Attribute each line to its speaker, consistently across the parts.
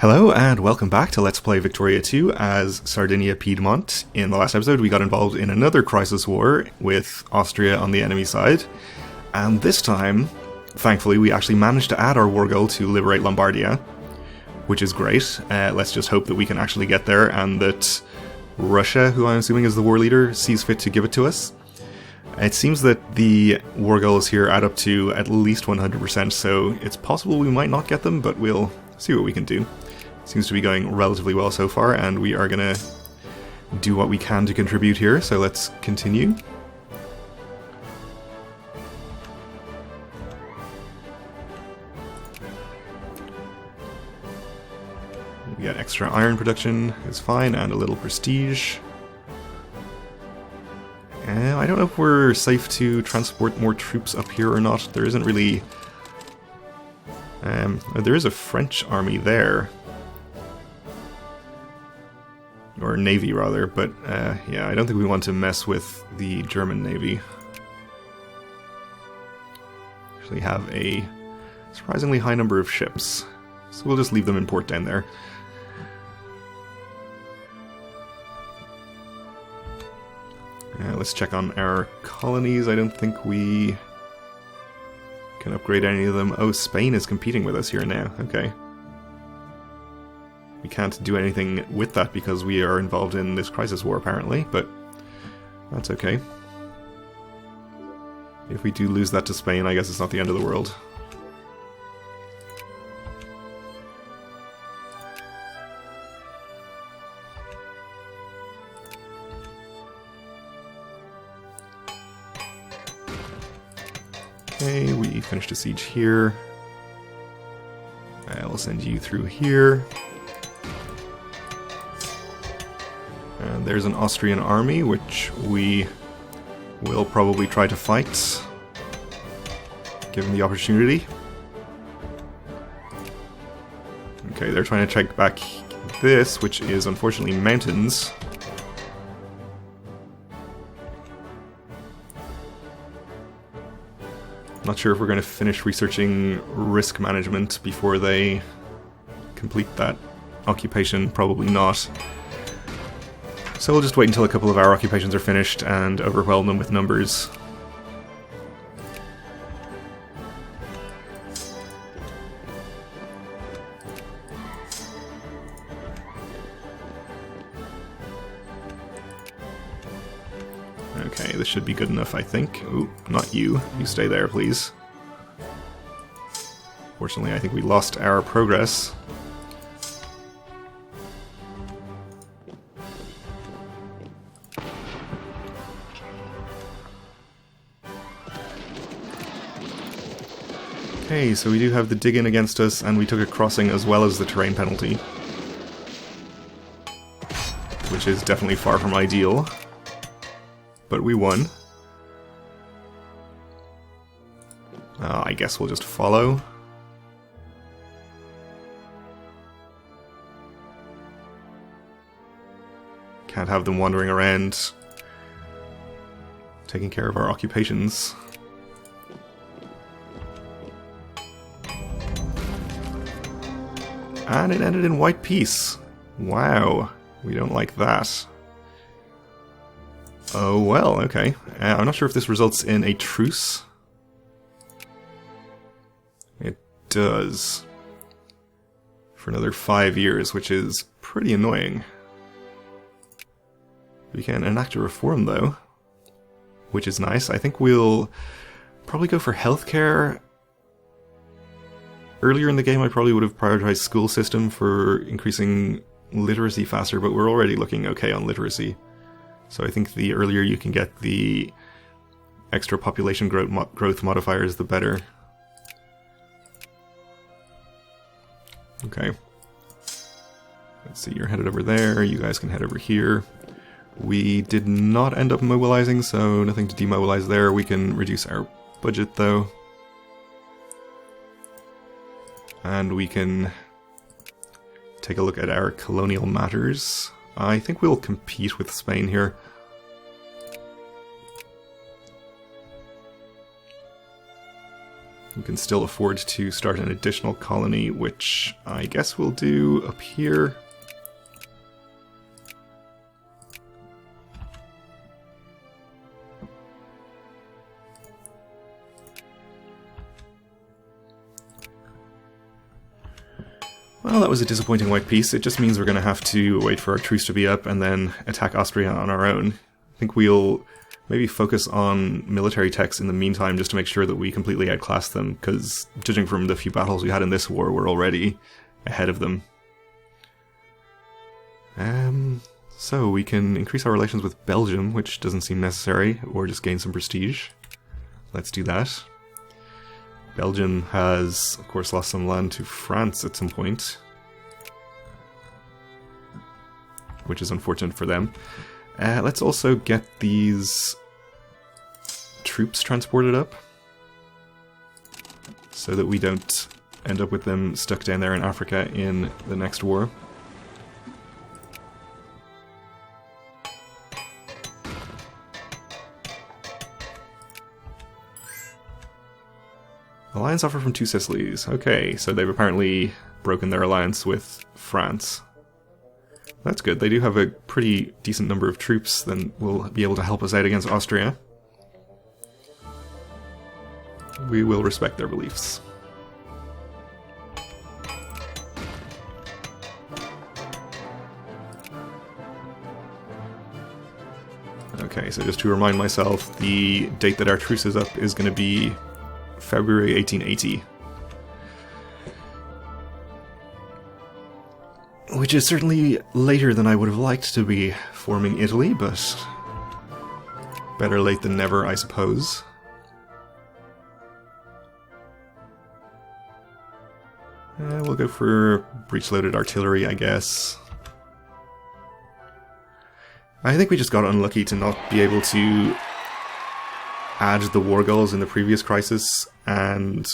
Speaker 1: Hello and welcome back to Let's Play Victoria 2 as Sardinia-Piedmont. In the last episode we got involved in another crisis war with Austria on the enemy side, and this time, thankfully, we actually managed to add our war goal to liberate Lombardia, which is great. Let's just hope that we can actually get there and that Russia, who I'm assuming is the war leader, sees fit to give it to us. It seems that the war goals here add up to at least 100%, so it's possible we might not get them, but we'll see what we can do. Seems to be going relatively well so far, and we are going to do what we can to contribute here, so let's continue. We got extra iron production, is fine, and a little prestige. I don't know if we're safe to transport more troops up here or not. There isn't really... there is a French army there. Or navy, rather, but yeah, I don't think we want to mess with the German navy. Actually have a surprisingly high number of ships, so we'll just leave them in port down there. Let's check on our colonies. I don't think we can upgrade any of them. Oh, Spain is competing with us here now. Okay. We can't do anything with that because we are involved in this crisis war, apparently, but that's okay. If we do lose that to Spain, I guess it's not the end of the world. Okay, we finished a siege here. I'll send you through here. And there's an Austrian army, which we will probably try to fight, given the opportunity. Okay, they're trying to take back this, which is unfortunately mountains. Not sure if we're going to finish researching risk management before they complete that occupation. Probably not. So we'll just wait until a couple of our occupations are finished and overwhelm them with numbers. Okay, this should be good enough, I think. Ooh, not you. You stay there, please. Fortunately, I think we lost our progress. Okay, so we do have the dig-in against us, and we took a crossing as well as the terrain penalty. Which is definitely far from ideal. But we won. I guess we'll just follow. Can't have them wandering around taking care of our occupations. And it ended in white peace. Wow, we don't like that. Oh well, okay. I'm not sure if this results in a truce. It does. For another 5 years, which is pretty annoying. We can enact a reform, though, which is nice. I think we'll probably go for healthcare. Earlier in the game, I probably would have prioritized school system for increasing literacy faster, but we're already looking okay on literacy. So I think the earlier you can get the extra population growth modifiers, the better. Okay. Let's see, you're headed over there, you guys can head over here. We did not end up mobilizing, so nothing to demobilize there. We can reduce our budget, though. And we can take a look at our colonial matters. I think we'll compete with Spain here. We can still afford to start an additional colony, which I guess we'll do up here. Well, that was a disappointing white piece. It just means we're going to have to wait for our truce to be up and then attack Austria on our own. I think we'll maybe focus on military techs in the meantime just to make sure that we completely outclass them, because judging from the few battles we had in this war, we're already ahead of them. So we can increase our relations with Belgium, which doesn't seem necessary, or just gain some prestige. Let's do that. Belgium has, of course, lost some land to France at some point, which is unfortunate for them. Let's also get these troops transported up, so that we don't end up with them stuck down there in Africa in the next war. Alliance offer from two Sicilies. Okay, so they've apparently broken their alliance with France. That's good. They do have a pretty decent number of troops, then will be able to help us out against Austria. We will respect their beliefs. Okay, so just to remind myself, the date that our truce is up is going to be February 1880. Which is certainly later than I would have liked to be forming Italy, but better late than never, I suppose. We'll go for breech-loaded artillery, I guess. I think we just got unlucky to not be able to add the war goals in the previous crisis, and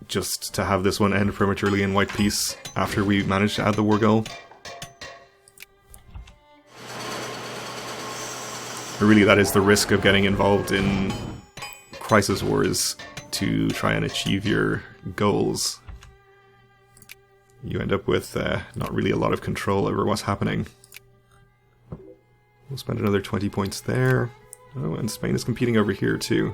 Speaker 1: just to have this one end prematurely in white peace after we managed to add the war goal. Really, that is the risk of getting involved in crisis wars, to try and achieve your goals. You end up with not really a lot of control over what's happening. We'll spend another 20 points there. Oh, and Spain is competing over here too.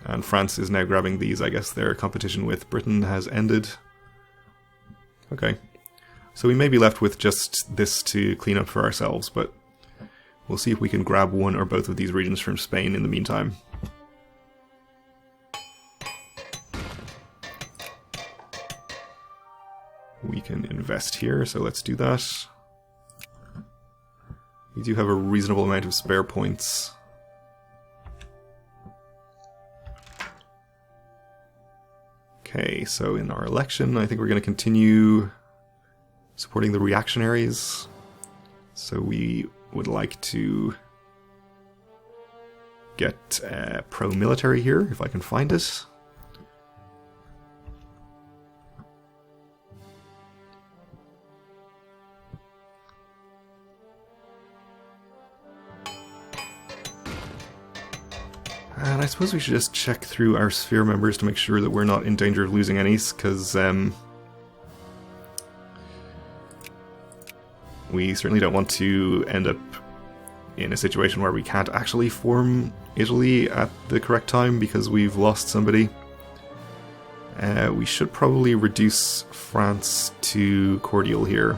Speaker 1: And France is now grabbing these. I guess their competition with Britain has ended. Okay. So we may be left with just this to clean up for ourselves, but we'll see if we can grab one or both of these regions from Spain in the meantime. We can invest here, so let's do that. We do have a reasonable amount of spare points. Okay, so in our election, I think we're going to continue supporting the reactionaries. So we would like to get pro-military here, if I can find it. And I suppose we should just check through our sphere members to make sure that we're not in danger of losing any, because we certainly don't want to end up in a situation where we can't actually form Italy at the correct time because we've lost somebody. We should probably reduce France to cordial here.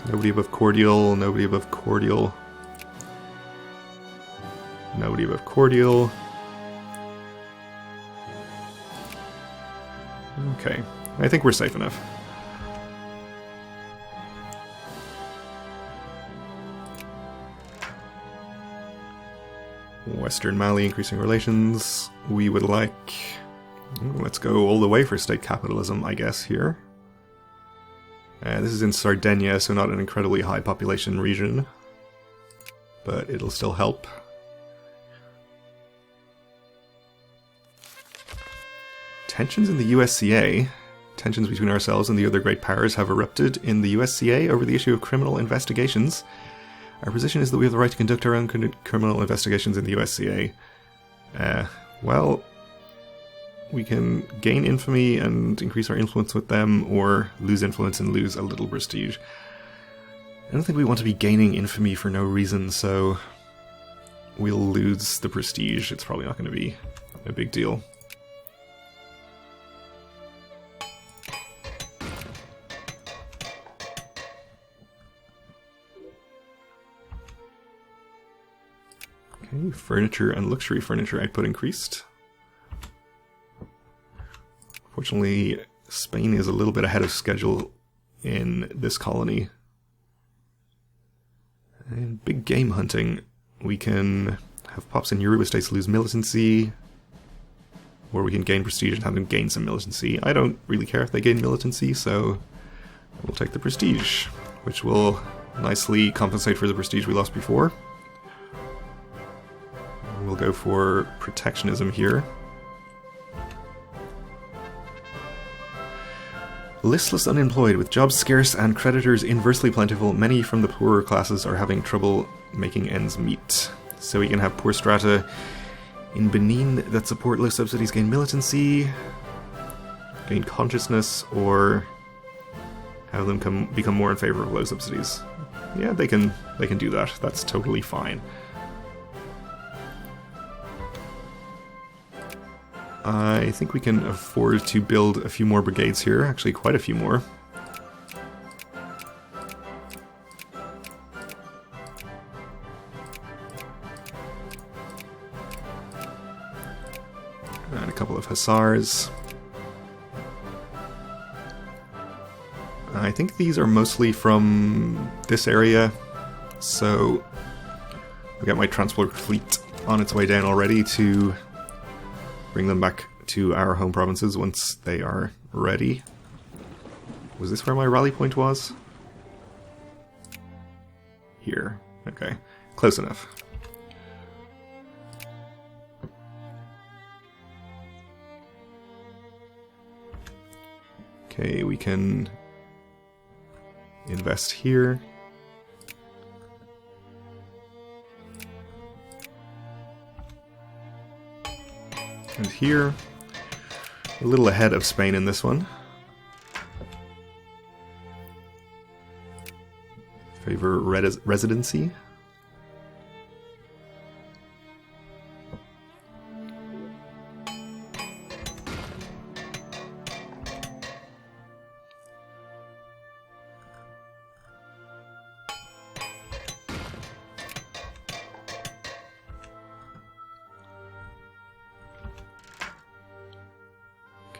Speaker 1: Nobody above cordial, nobody above cordial. Nobody above cordial. Okay, I think we're safe enough. Western Mali increasing relations. We would like... let's go all the way for state capitalism, I guess, here. This is in Sardinia, so not an incredibly high population region, but it'll still help. Tensions in the USCA. Tensions between ourselves and the other great powers have erupted in the USCA over the issue of criminal investigations. Our position is that we have the right to conduct our own criminal investigations in the USCA. Well, we can gain infamy and increase our influence with them, or lose influence and lose a little prestige. I don't think we want to be gaining infamy for no reason, so we'll lose the prestige. It's probably not going to be a big deal. Okay, furniture and luxury furniture output increased. Fortunately, Spain is a little bit ahead of schedule in this colony. And big game hunting. We can have Pops and Yoruba states lose militancy, or we can gain prestige and have them gain some militancy. I don't really care if they gain militancy, so we'll take the prestige, which will nicely compensate for the prestige we lost before. We'll go for protectionism here. Listless unemployed. With jobs scarce and creditors inversely plentiful, many from the poorer classes are having trouble making ends meet. So we can have poor strata in Benin that support low subsidies gain militancy, gain consciousness, or have them become more in favor of low subsidies. Yeah, they can do that. That's totally fine. I think we can afford to build a few more brigades here, actually quite a few more. And a couple of hussars. I think these are mostly from this area, so I've got my transport fleet on its way down already to bring them back to our home provinces once they are ready. Was this where my rally point was? Here. Okay. Close enough. Okay, we can invest here. And here, a little ahead of Spain in this one. Favor residency.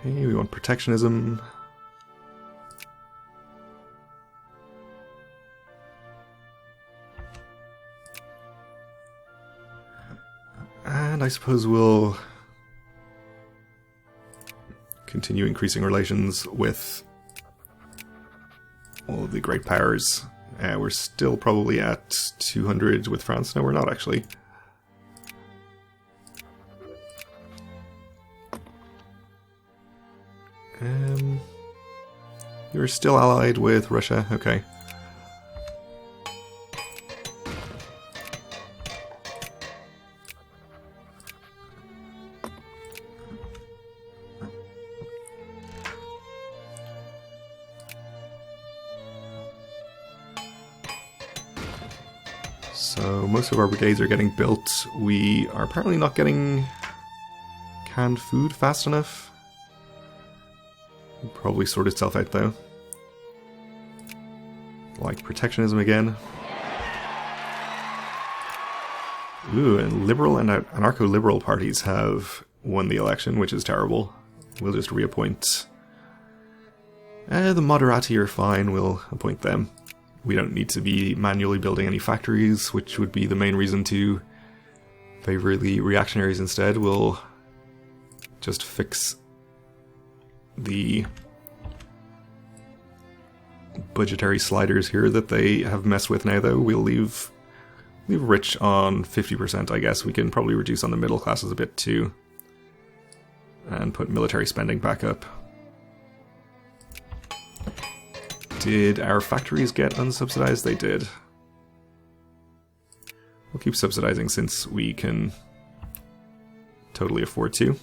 Speaker 1: Okay, we want protectionism. And I suppose we'll continue increasing relations with all of the great powers. We're still probably at 200 with France. No, we're not actually. You're still allied with Russia, okay. So most of our brigades are getting built. We are apparently not getting canned food fast enough. It'll probably sort itself out though. Like protectionism again. Ooh, and liberal and anarcho-liberal parties have won the election, which is terrible. We'll just reappoint. The moderati are fine, we'll appoint them. We don't need to be manually building any factories, which would be the main reason to favor the reactionaries instead. We'll just fix the budgetary sliders here that they have messed with now, though. We'll leave rich on 50%, I guess. We can probably reduce on the middle classes a bit too. And put military spending back up. Did our factories get unsubsidized? They did. We'll keep subsidizing since we can totally afford to.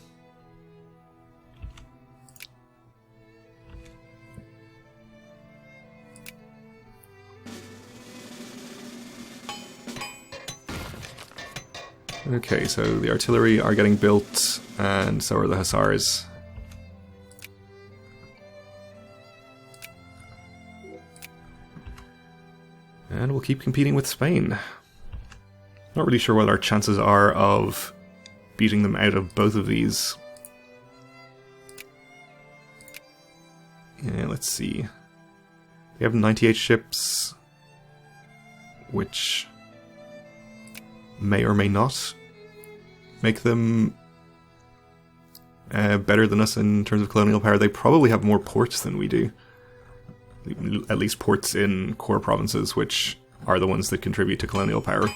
Speaker 1: Okay, so the artillery are getting built, and so are the hussars. And we'll keep competing with Spain. Not really sure what our chances are of beating them out of both of these. Yeah, let's see. They have 98 ships, which may or may not make them better than us in terms of colonial power. They probably have more ports than we do. At least ports in core provinces, which are the ones that contribute to colonial power.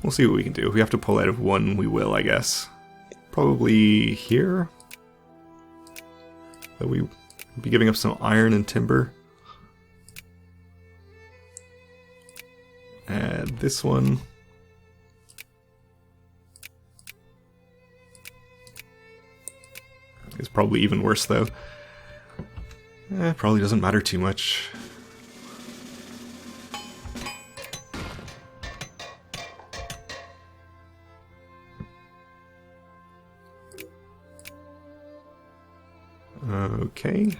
Speaker 1: We'll see what we can do. If we have to pull out of one, we will, I guess. Probably here? But we be giving up some iron and timber. And this one is probably even worse, though. Probably doesn't matter too much. Okay.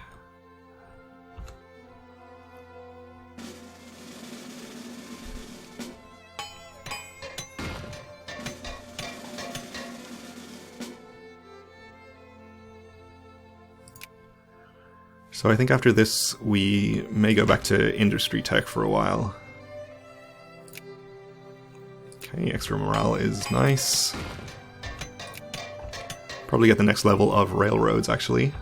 Speaker 1: So I think after this we may go back to industry tech for a while. Okay, extra morale is nice. Probably get the next level of railroads, actually.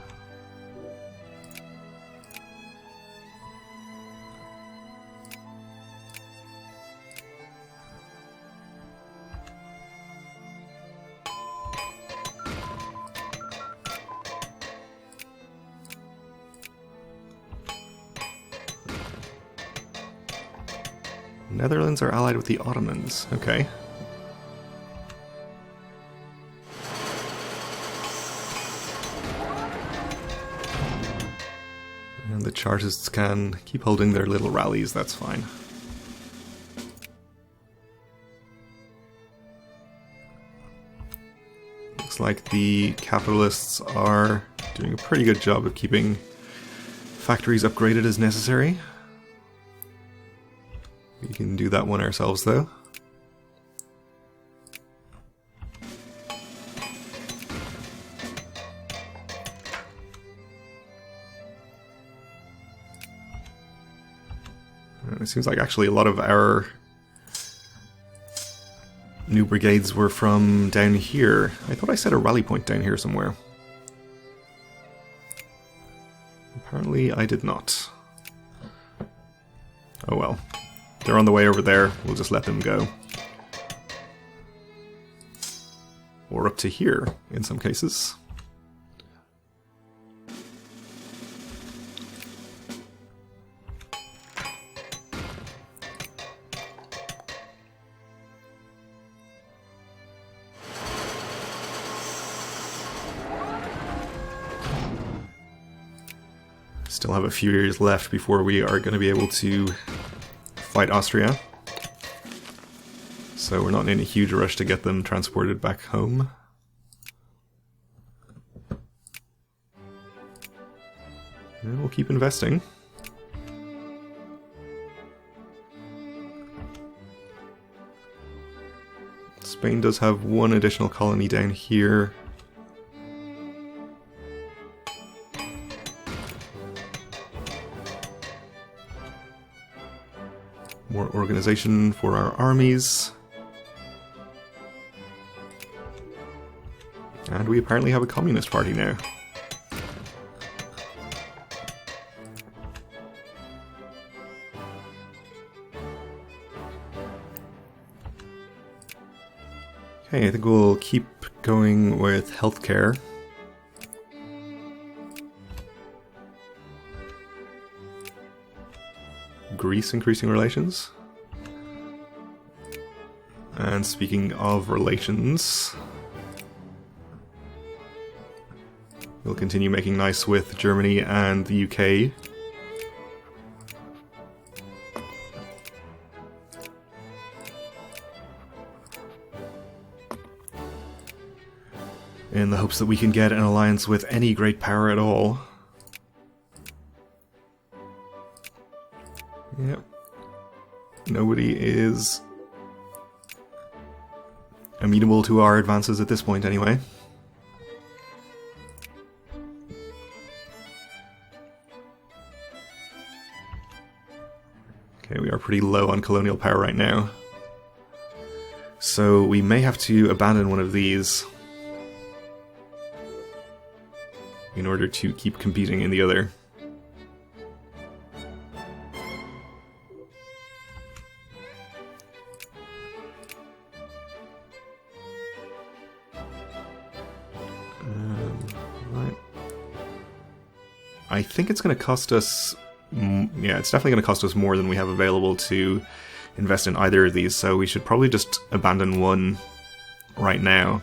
Speaker 1: Netherlands are allied with the Ottomans. Okay. And the Chartists can keep holding their little rallies, that's fine. Looks like the capitalists are doing a pretty good job of keeping factories upgraded as necessary. We can do that one ourselves, though. It seems like actually a lot of our new brigades were from down here. I thought I set a rally point down here somewhere. Apparently I did not. Oh well. They're on the way over there, we'll just let them go. Or up to here, in some cases. Still have a few years left before we are going to be able to fight Austria, so we're not in a huge rush to get them transported back home. And we'll keep investing. Spain does have one additional colony down here. More organization for our armies. And we apparently have a communist party now. Okay, I think we'll keep going with healthcare. Greece increasing relations. And speaking of relations, we'll continue making nice with Germany and the UK. In the hopes that we can get an alliance with any great power at all. Yep. Nobody is amenable to our advances at this point, anyway. Okay, we are pretty low on colonial power right now. So we may have to abandon one of these in order to keep competing in the other. Right. I think it's going to cost us... yeah, it's definitely going to cost us more than we have available to invest in either of these, so we should probably just abandon one right now.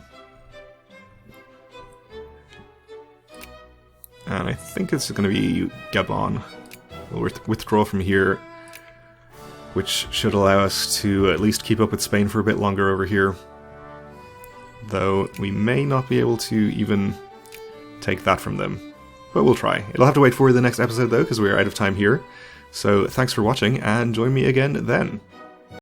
Speaker 1: And I think it's going to be Gabon. We'll withdraw from here, which should allow us to at least keep up with Spain for a bit longer over here. Though we may not be able to even take that from them. But we'll try. It'll have to wait for the next episode though, because we're out of time here. So thanks for watching, and join me again then.